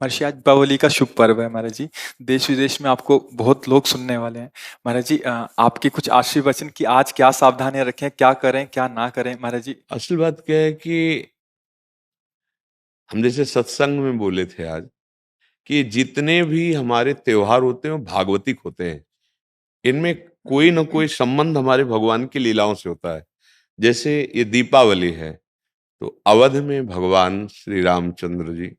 महर्षि आज दीपावली का शुभ पर्व है महाराज जी। देश विदेश में आपको बहुत लोग सुनने वाले हैं। महाराज जी आपके कुछ आशीर्वचन कि आज क्या सावधानियां रखें, क्या करें क्या ना करें महाराज जी। असल बात क्या है कि हम जैसे सत्संग में बोले थे आज कि जितने भी हमारे त्योहार होते हैं वो भागवतिक होते हैं। इनमें कोई ना कोई संबंध हमारे भगवान की लीलाओं से होता है। जैसे ये दीपावली है तो अवध में भगवान श्री रामचंद्र जी,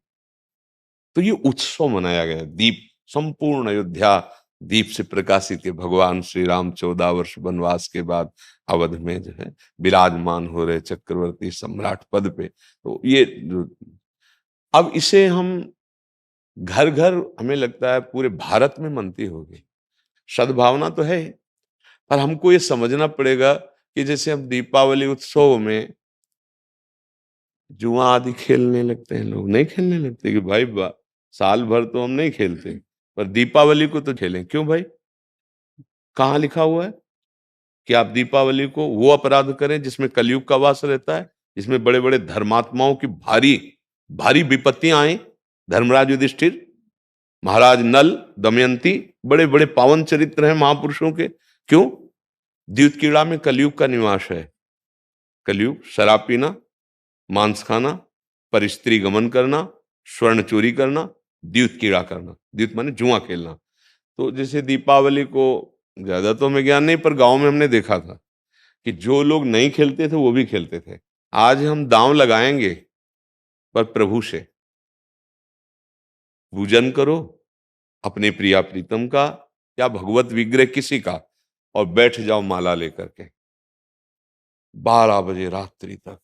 तो ये उत्सव मनाया गया है। दीप, संपूर्ण अयोध्या दीप से प्रकाशित है। भगवान श्री राम 14 वर्ष वनवास के बाद अवध में जो है विराजमान हो रहे चक्रवर्ती सम्राट पद पे। तो ये अब इसे हम घर घर, हमें लगता है पूरे भारत में मनती होगी। सद्भावना तो है, पर हमको ये समझना पड़ेगा कि जैसे हम दीपावली उत्सव में जुआ आदि खेलने लगते हैं, लोग नहीं खेलने लगते कि भाई साल भर तो हम नहीं खेलते, पर दीपावली को तो खेलें। क्यों भाई? कहाँ लिखा हुआ है कि आप दीपावली को वो अपराध करें जिसमें कलयुग का वास रहता है, जिसमें बड़े बड़े धर्मात्माओं की भारी भारी विपत्तियां आई। धर्मराज युधिष्ठिर, महाराज नल, दमयंती, बड़े बड़े पावन चरित्र हैं महापुरुषों के। क्यों? द्यूत कीड़ा में कलयुग का निवास है। कलयुग शराब पीना, मांस खाना, पर स्त्री गमन करना, स्वर्ण चोरी करना, द्यूत कीड़ा करना। द्यूत माने जुआ खेलना। तो जैसे दीपावली को, ज्यादा तो हमें ज्ञान नहीं, पर गांव में हमने देखा था कि जो लोग नहीं खेलते थे वो भी खेलते थे। आज हम दांव लगाएंगे, पर प्रभु से पूजन करो, अपने प्रिया प्रीतम का या भगवत विग्रह किसी का, और बैठ जाओ माला लेकर के 12 बजे रात्रि तक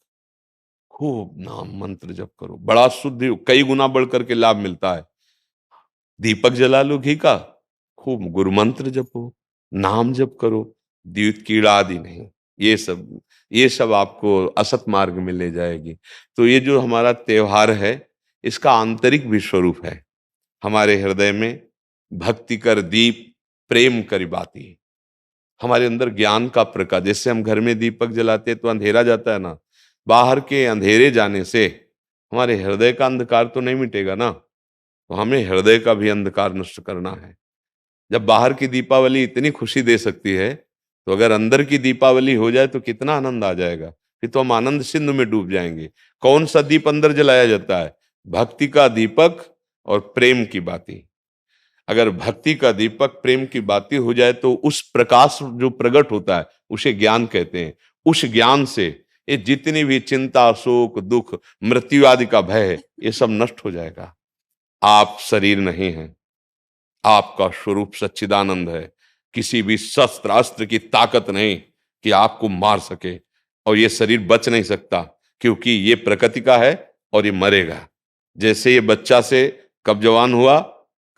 खूब नाम मंत्र जप करो। बड़ा शुद्ध, कई गुना बढ़ करके लाभ मिलता है। दीपक जला लो घी का, खूब गुरु मंत्र जपो, नाम जप करो, द्यूत कीड़ा आदि नहीं। ये सब आपको असत मार्ग में ले जाएगी। तो ये जो हमारा त्योहार है, इसका आंतरिक भी स्वरूप है। हमारे हृदय में भक्ति कर दीप, प्रेम करी बाती। हमारे अंदर ज्ञान का प्रकाश, जैसे हम घर में दीपक जलाते हैं तो अंधेरा जाता है ना, बाहर के अंधेरे जाने से हमारे हृदय का अंधकार तो नहीं मिटेगा ना। तो हमें हृदय का भी अंधकार नष्ट करना है। जब बाहर की दीपावली इतनी खुशी दे सकती है, तो अगर अंदर की दीपावली हो जाए तो कितना आनंद आ जाएगा। फिर तो हम आनंद सिंधु में डूब जाएंगे। कौन सा दीप अंदर जलाया जाता है? भक्ति का दीपक और प्रेम की बाती। अगर भक्ति का दीपक प्रेम की बाती हो जाए तो उस प्रकाश जो प्रकट होता है उसे ज्ञान कहते हैं। उस ज्ञान से ये जितनी भी चिंता, शोक, दुख, मृत्यु आदि का भय है, ये सब नष्ट हो जाएगा। आप शरीर नहीं हैं, आपका स्वरूप सच्चिदानंद है। किसी भी शस्त्र अस्त्र की ताकत नहीं कि आपको मार सके, और ये शरीर बच नहीं सकता, क्योंकि ये प्रकृति का है और ये मरेगा। जैसे ये बच्चा से कब जवान हुआ,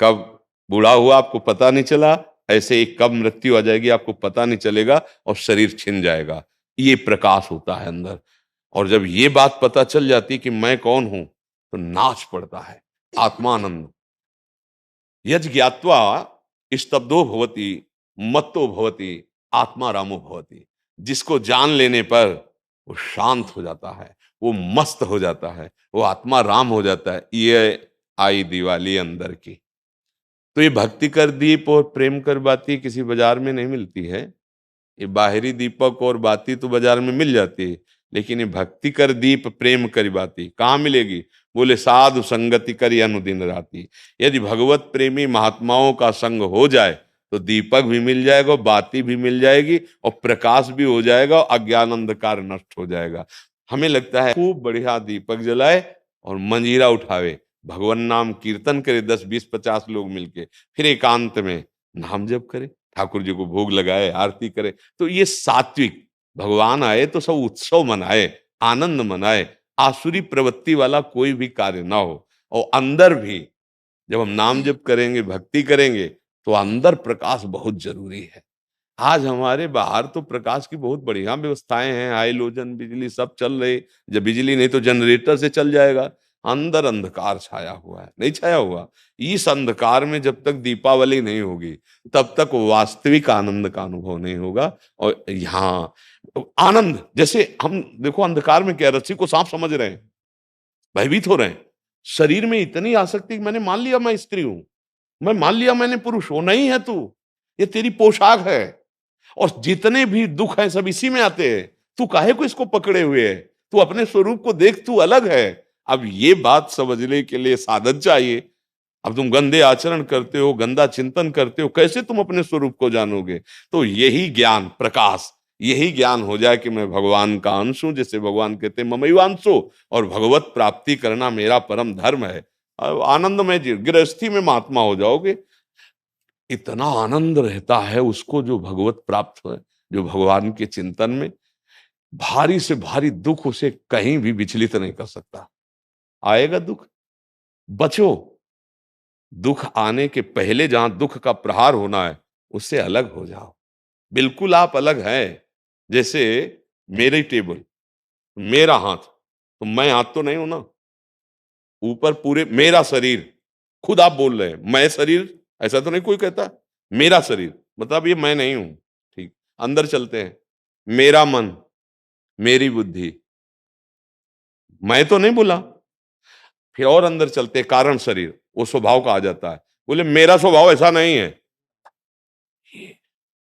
कब बूढ़ा हुआ आपको पता नहीं चला, ऐसे ही कब मृत्यु आ जाएगी आपको पता नहीं चलेगा, और शरीर छिन जाएगा। ये प्रकाश होता है अंदर। और जब ये बात पता चल जाती कि मैं कौन हूं, तो नाच पड़ता है आत्मानंद। यज ज्ञात्वा स्तब्धो भवति, मत्तो भवति, आत्मा रामो भवति। जिसको जान लेने पर वो शांत हो जाता है, वो मस्त हो जाता है, वो आत्मा राम हो जाता है। ये आई दिवाली अंदर की। तो ये भक्ति कर दीप और प्रेम कर बाती किसी बाजार में नहीं मिलती है। ये बाहरी दीपक और बाती तो बाजार में मिल जाती है, लेकिन ये भक्ति कर दीप प्रेम कर बाती कहाँ मिलेगी? बोले साधु संगति करी अनुदिन राती। यदि भगवत प्रेमी महात्माओं का संग हो जाए तो दीपक भी मिल जाएगा, बाती भी मिल जाएगी, और प्रकाश भी हो जाएगा, और अज्ञान अंधकार नष्ट हो जाएगा। हमें लगता है खूब बढ़िया दीपक जलाए और मंजीरा उठावे, भगवान नाम कीर्तन करे 10 20 50 लोग मिलके, फिर एकांत में नाम जप करे, ठाकुर जी को भोग लगाए, आरती करे। तो ये सात्विक, भगवान आए तो सब उत्सव मनाए, आनंद मनाए, आसुरी प्रवृत्ति वाला कोई भी कार्य ना हो। और अंदर भी जब हम नाम जप करेंगे, भक्ति करेंगे, तो अंदर प्रकाश बहुत जरूरी है। आज हमारे बाहर तो प्रकाश की बहुत बढ़िया व्यवस्थाएं हैं, हाइलोजन बिजली सब चल रही। जब बिजली नहीं तो जनरेटर से चल जाएगा। अंदर अंधकार छाया हुआ है, नहीं छाया हुआ? इस अंधकार में जब तक दीपावली नहीं होगी, तब तक वास्तविक आनंद का अनुभव नहीं होगा। और यहाँ आनंद, जैसे हम देखो अंधकार में क्या, रस्सी को सांप समझ रहे हैं, भयभीत हो रहे हैं, शरीर में इतनी आसक्ति कि मैंने मान लिया मैं स्त्री हूं, मैं मान लिया मैंने पुरुष हूं। नहीं है तू, ये तेरी पोशाक है। और जितने भी दुख हैं सब इसी में आते हैं। तू काहे को इसको पकड़े हुए है? तू अपने स्वरूप को देख, तू अलग है। अब ये बात समझने के लिए साधन चाहिए। अब तुम गंदे आचरण करते हो, गंदा चिंतन करते हो, कैसे तुम अपने स्वरूप को जानोगे? तो यही ज्ञान प्रकाश, यही ज्ञान हो जाए कि मैं भगवान का अंश हूं, जैसे भगवान कहते हैं ममैवांशो, और भगवत प्राप्ति करना मेरा परम धर्म है। अब आनंदमय गृहस्थी में महात्मा हो जाओगे। इतना आनंद रहता है उसको जो भगवत प्राप्त है, जो भगवान के चिंतन में। भारी से भारी दुख उसे कहीं भी विचलित नहीं कर सकता। आएगा दुख, बचो। दुख आने के पहले जहां दुख का प्रहार होना है, उससे अलग हो जाओ। बिल्कुल आप अलग हैं। जैसे मेरी टेबल, मेरा हाथ, तो मैं हाथ तो नहीं हूं ना। ऊपर पूरे मेरा शरीर, खुद आप बोल रहे हैं मैं शरीर, ऐसा तो नहीं कोई कहता। मेरा शरीर मतलब ये मैं नहीं हूं। ठीक, अंदर चलते हैं। मेरा मन, मेरी बुद्धि, मैं तो नहीं बोला। फिर और अंदर चलते हैं, कारण शरीर, वो स्वभाव का आ जाता है। बोले मेरा स्वभाव ऐसा नहीं है।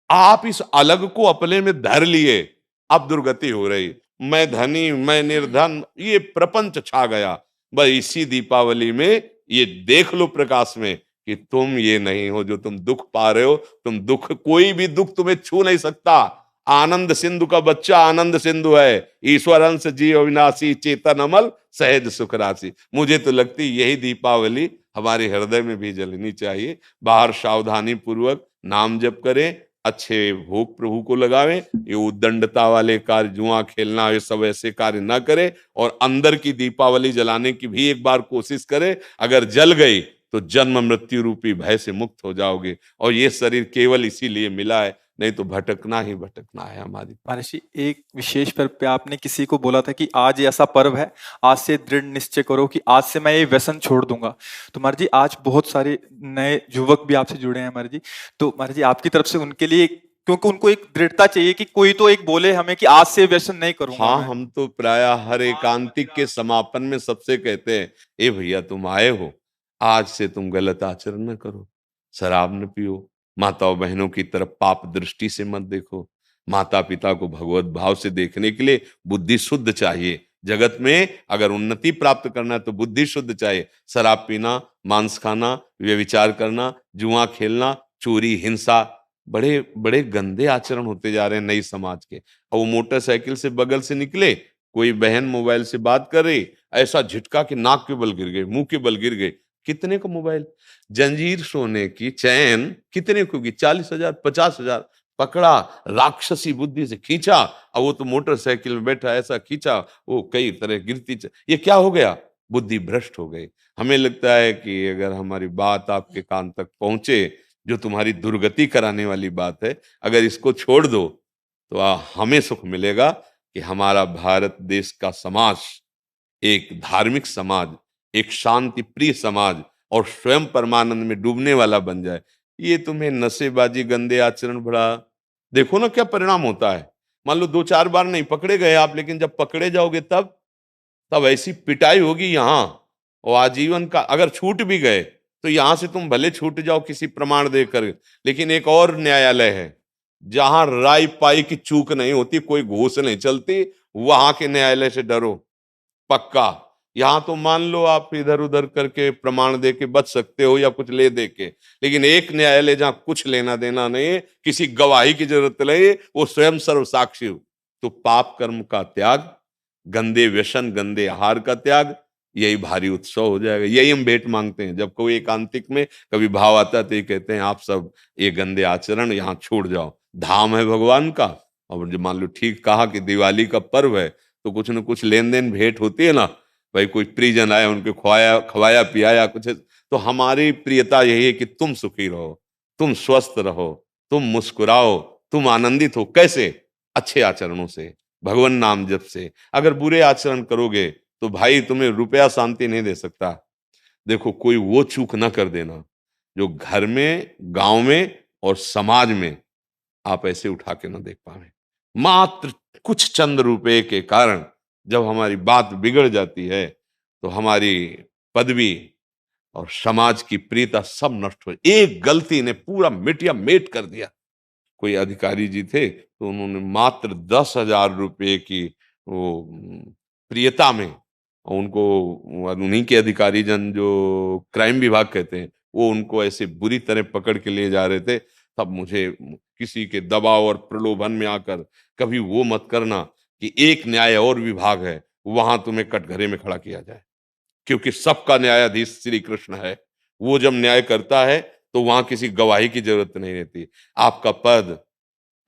आप इस अलग को अपने में धर लिए, अब दुर्गति हो रही। मैं धनी, मैं निर्धन, ये प्रपंच छा गया। बस इसी दीपावली में ये देख लो प्रकाश में कि तुम ये नहीं हो जो तुम दुख पा रहे हो। तुम दुख, कोई भी दुख तुम्हें छू नहीं सकता। आनंद सिंधु का बच्चा आनंद सिंधु है। ईश्वर अंश जीव अविनाशी, चेतन अमल, सहज सुख राशि। मुझे तो लगती यही दीपावली हमारे हृदय में भी जलनी चाहिए। बाहर सावधानी पूर्वक नाम जप करें, अच्छे भोग प्रभु को लगावें। ये उद्दंडता वाले कार्य, जुआ खेलना, ये सब ऐसे कार्य ना करें। और अंदर की दीपावली जलाने की भी एक बार कोशिश करें। अगर जल गई तो जन्म मृत्यु रूपी भय से मुक्त हो जाओगे। और ये शरीर केवल इसीलिए मिला है, नहीं तो भटकना ही भटकना है हमारी पास। महर्षि, एक विशेष पर्व पे आपने किसी को बोला था कि आज ये ऐसा पर्व है, आज से दृढ़ निश्चय करो कि आज से मैं ये व्यसन छोड़ दूंगा। तो महर्षि जी, आज बहुत सारे नए युवक भी आपसे जुड़े हैं महर्षि जी। तो महर्षि जी, आपकी तरफ से उनके लिए, क्योंकि उनको एक दृढ़ता चाहिए कि कोई तो एक बोले हमें कि आज से व्यसन नहीं करूंगा हाँ, मैं। हम तो प्रायः हर एकांतिक के समापन में सबसे कहते हैं, ए भैया तुम आए हो, आज से तुम गलत आचरण न करो, शराब न पियो, माताओं बहनों की तरफ पाप दृष्टि से मत देखो। माता पिता को भगवत भाव से देखने के लिए बुद्धि शुद्ध चाहिए। जगत में अगर उन्नति प्राप्त करना है तो बुद्धि शुद्ध चाहिए। शराब पीना, मांस खाना, व्यभिचार करना, जुआ खेलना, चोरी, हिंसा, बड़े बड़े गंदे आचरण होते जा रहे हैं नई समाज के। और वो मोटरसाइकिल से बगल से निकले, कोई बहन मोबाइल से बात कर रही, ऐसा झटका कि नाक के बल गिर गए, मुंह के बल गिर गए। कितने का मोबाइल? जंजीर सोने की चैन कितने को की? 40,000, 50,000। पकड़ा, राक्षसी बुद्धि से खींचा, और वो तो मोटरसाइकिल में बैठा, ऐसा खींचा, वो कई तरह गिरती ये क्या हो गया? बुद्धि भ्रष्ट हो गई। हमें लगता है कि अगर हमारी बात आपके कान तक पहुंचे, जो तुम्हारी दुर्गति कराने वाली बात है, अगर इसको छोड़ दो तो हमें सुख मिलेगा कि हमारा भारत देश का समाज एक धार्मिक समाज, एक शांति प्रिय समाज और स्वयं परमानंद में डूबने वाला बन जाए। ये तुम्हें नशेबाजी, गंदे आचरण, बड़ा देखो ना क्या परिणाम होता है। मान लो 2-4 बार नहीं पकड़े गए आप, लेकिन जब पकड़े जाओगे तब तब ऐसी पिटाई होगी यहाँ, और आजीवन का। अगर छूट भी गए तो यहां से तुम भले छूट जाओ किसी प्रमाण देकर, लेकिन एक और न्यायालय है जहां राय पाई की चूक नहीं होती, कोई घूस नहीं चलती, वहां के न्यायालय से डरो पक्का। यहां तो मान लो आप इधर उधर करके प्रमाण दे के बच सकते हो या कुछ ले दे के, लेकिन एक न्यायालय जहां कुछ लेना देना नहीं है, किसी गवाही की जरूरत नहीं, वो स्वयं सर्व साक्षी हो। तो पाप कर्म का त्याग, गंदे व्यसन, गंदे आहार का त्याग, यही भारी उत्सव हो जाएगा। यही हम भेंट मांगते हैं। जब कोई एकांतिक में कभी भाव आता है तो ये कहते हैं आप सब ये गंदे आचरण यहाँ छोड़ जाओ, धाम है भगवान का। और जो मान लो ठीक कहा कि दिवाली का पर्व है तो कुछ न कुछ लेन देन भेंट होती है ना। भाई कोई परिजन आए, उनके खवाया खवाया पियाया कुछ, तो हमारी प्रियता यही है कि तुम सुखी रहो, तुम स्वस्थ रहो, तुम मुस्कुराओ, तुम आनंदित हो। कैसे? अच्छे आचरणों से, भगवान नाम जप से। अगर बुरे आचरण करोगे तो भाई तुम्हें रुपया शांति नहीं दे सकता। देखो, कोई वो चूक ना कर देना जो घर में, गांव में और समाज में आप ऐसे उठा के ना देख पाए। मात्र कुछ चंद रुपए के कारण जब हमारी बात बिगड़ जाती है तो हमारी पदवी और समाज की प्रियता सब नष्ट हो। एक गलती ने पूरा मिटिया मेट कर दिया। कोई अधिकारी जी थे तो उन्होंने मात्र 10,000 रुपए की वो प्रियता में उनको, उन्हीं के अधिकारी जन जो क्राइम विभाग कहते हैं, वो उनको ऐसे बुरी तरह पकड़ के ले जा रहे थे। तब मुझे किसी के दबाव और प्रलोभन में आकर कभी वो मत करना कि एक न्याय और विभाग है, वहां तुम्हें कटघरे में खड़ा किया जाए, क्योंकि सबका न्यायाधीश श्री कृष्ण है। वो जब न्याय करता है तो वहां किसी गवाही की जरूरत नहीं रहती। आपका पद,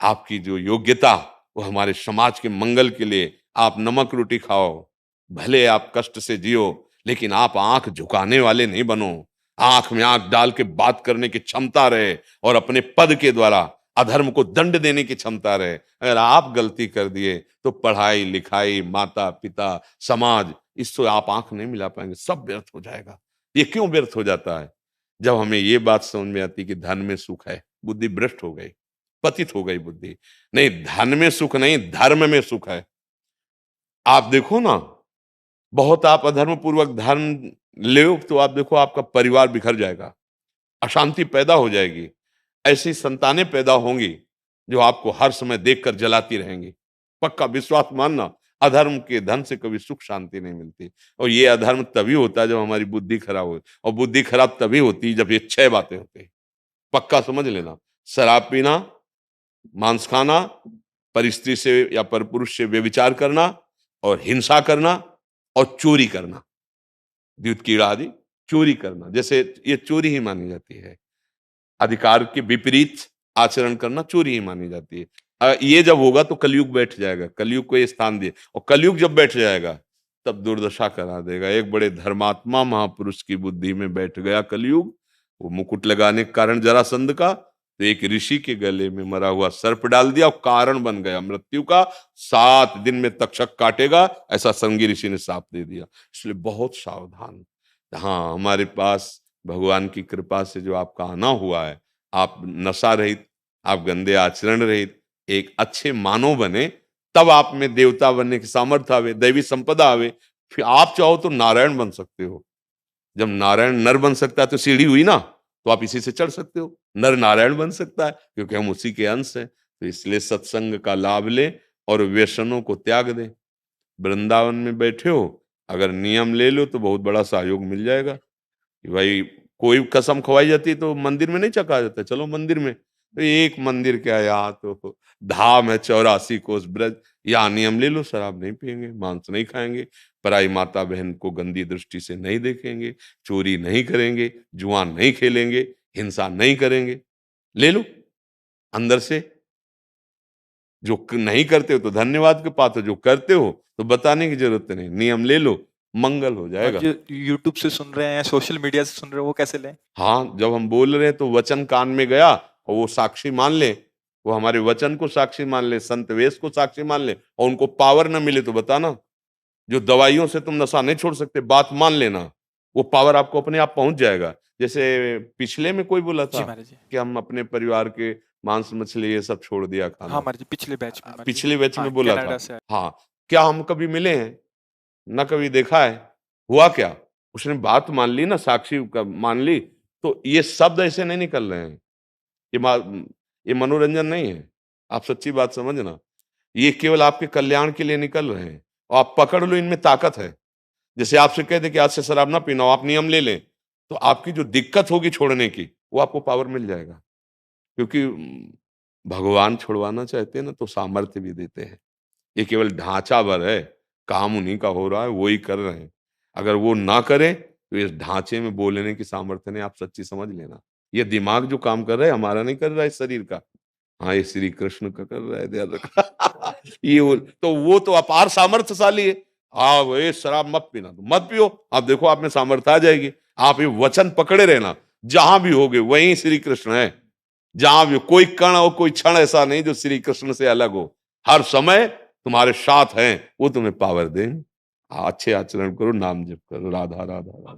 आपकी जो योग्यता, वो हमारे समाज के मंगल के लिए। आप नमक रोटी खाओ, भले आप कष्ट से जियो, लेकिन आप आंख झुकाने वाले नहीं बनो। आंख में आंख डाल के बात करने की क्षमता रहे और अपने पद के द्वारा अधर्म को दंड देने की क्षमता रहे। अगर आप गलती कर दिए तो पढ़ाई लिखाई, माता पिता, समाज, इससे आप आंख नहीं मिला पाएंगे, सब व्यर्थ हो जाएगा। ये क्यों व्यर्थ हो जाता है? जब हमें ये बात समझ में आती कि धन में सुख है, बुद्धि भ्रष्ट हो गई, पतित हो गई बुद्धि। नहीं, धन में सुख नहीं, धर्म में सुख है। आप देखो ना, बहुत आप अधर्म पूर्वक धर्म ले तो आप देखो आपका परिवार बिखर जाएगा, अशांति पैदा हो जाएगी। ऐसी संतानें पैदा होंगी जो आपको हर समय देखकर जलाती रहेंगी। पक्का विश्वास मानना, अधर्म के धन से कभी सुख शांति नहीं मिलती। और ये अधर्म तभी होता है जब हमारी बुद्धि खराब हो, और बुद्धि खराब तभी होती है जब ये 6 बातें होती है। पक्का समझ लेना, शराब पीना, मांस खाना, परिस्त्री से या परपुरुष से व्यभिचार करना, और हिंसा करना, और चोरी करना, द्युत कीड़ा आदि चोरी करना, जैसे ये चोरी ही मानी जाती है। अधिकार के विपरीत आचरण करना चोरी ही मानी जाती है। ये जब होगा तो कलयुग बैठ जाएगा, कलयुग को ये स्थान दिए, और कलयुग जब बैठ जाएगा तब दुर्दशा करा देगा। एक बड़े धर्मात्मा महापुरुष की बुद्धि में बैठ गया कलयुग। वो मुकुट लगाने के कारण जरासंध का, तो एक ऋषि के गले में मरा हुआ सर्प डाल दिया और कारण बन गया मृत्यु का। 7 दिन में तक्षक काटेगा, ऐसा संगी ऋषि ने शाप दे दिया। इसलिए बहुत सावधान। हाँ, हमारे पास भगवान की कृपा से जो आपका आना हुआ है, आप नशा रहित, आप गंदे आचरण रहित एक अच्छे मानव बने, तब आप में देवता बनने की सामर्थ्य आवे, दैवी संपदा आवे। फिर आप चाहो तो नारायण बन सकते हो। जब नारायण नर बन सकता है तो सीढ़ी हुई ना, तो आप इसी से चढ़ सकते हो। नर नारायण बन सकता है क्योंकि हम उसी के अंश हैं। तो इसलिए सत्संग का लाभ ले और व्यसनों को त्याग दे। वृंदावन में बैठे हो, अगर नियम ले लो तो बहुत बड़ा सहयोग मिल जाएगा। कि भाई कोई कसम खवाई जाती है तो मंदिर में नहीं चखा जाता, चलो मंदिर में। तो एक मंदिर क्या, यहाँ तो धाम है 84 कोस ब्रज, यहाँ नियम ले लो, शराब नहीं पियेंगे, मांस नहीं खाएंगे, पराई माता बहन को गंदी दृष्टि से नहीं देखेंगे, चोरी नहीं करेंगे, जुआ नहीं खेलेंगे, हिंसा नहीं करेंगे। ले लो अंदर से। जो नहीं करते हो तो धन्यवाद के पात्र, जो करते हो तो बताने की जरूरत नहीं। नियम ले लो, मंगल हो और जाएगा। जो यूट्यूब से सुन रहे हैं, सोशल मीडिया से सुन रहे हैं, वो कैसे लें? हाँ, जब हम बोल रहे हैं तो वचन कान में गया और वो साक्षी मान ले, वो हमारे वचन को साक्षी मान ले, संत वेश को साक्षी मान ले, और उनको पावर न मिले तो बताना। जो दवाइयों से तुम नशा नहीं छोड़ सकते, बात मान लेना, वो पावर आपको अपने आप पहुंच जाएगा। जैसे पिछले में कोई बोला जी था महाराज जी। कि हम अपने परिवार के मांस मछली ये सब छोड़ दिया हाँ खाना, महाराज जी, पिछले बैच में महाराज जी। पिछले बैच हाँ, में बोला कनाडा था। से आए। हाँ, क्या हम कभी मिले हैं? न कभी देखा है। हुआ क्या? उसने बात मान ली ना, साक्षी का मान ली। तो ये शब्द ऐसे नहीं निकल रहे हैं, ये ये मनोरंजन नहीं है। आप सच्ची बात समझना, ये केवल आपके कल्याण के लिए निकल रहे हैं, और आप पकड़ लो, इनमें ताकत है। जैसे आपसे कह दे कि आज से शराब ना पीना, आप नियम ले लें, तो आपकी जो दिक्कत होगी छोड़ने की, वो आपको पावर मिल जाएगा। क्योंकि भगवान छुड़वाना चाहते हैं ना तो सामर्थ्य भी देते हैं। ये केवल ढांचा भर है, काम उन्हीं का हो रहा है, वो ही कर रहे हैं। अगर वो ना करें तो इस ढांचे में बोलने की सामर्थ्य नहीं, आप सच्ची समझ लेना। ये दिमाग जो काम कर रहा है हमारा नहीं कर रहा है, इस शरीर का। हाँ, ये श्री कृष्ण का कर रहा है, ध्यान रखना। वो तो अपार सामर्थ्यशाली है। हाँ, वो शराब मत पीना, तो मत पियो। आप देखो आप में सामर्थ्य आ जाएगी। आप ये वचन पकड़े रहना, जहां भी होगे वहीं श्री कृष्ण है। जहां भी कोई कण और कोई क्षण ऐसा नहीं जो श्री कृष्ण से अलग हो। हर समय तुम्हारे साथ हैं, वो तुम्हें पावर दें। अच्छे आचरण करो, नाम जप करो, राधा राधा राधा।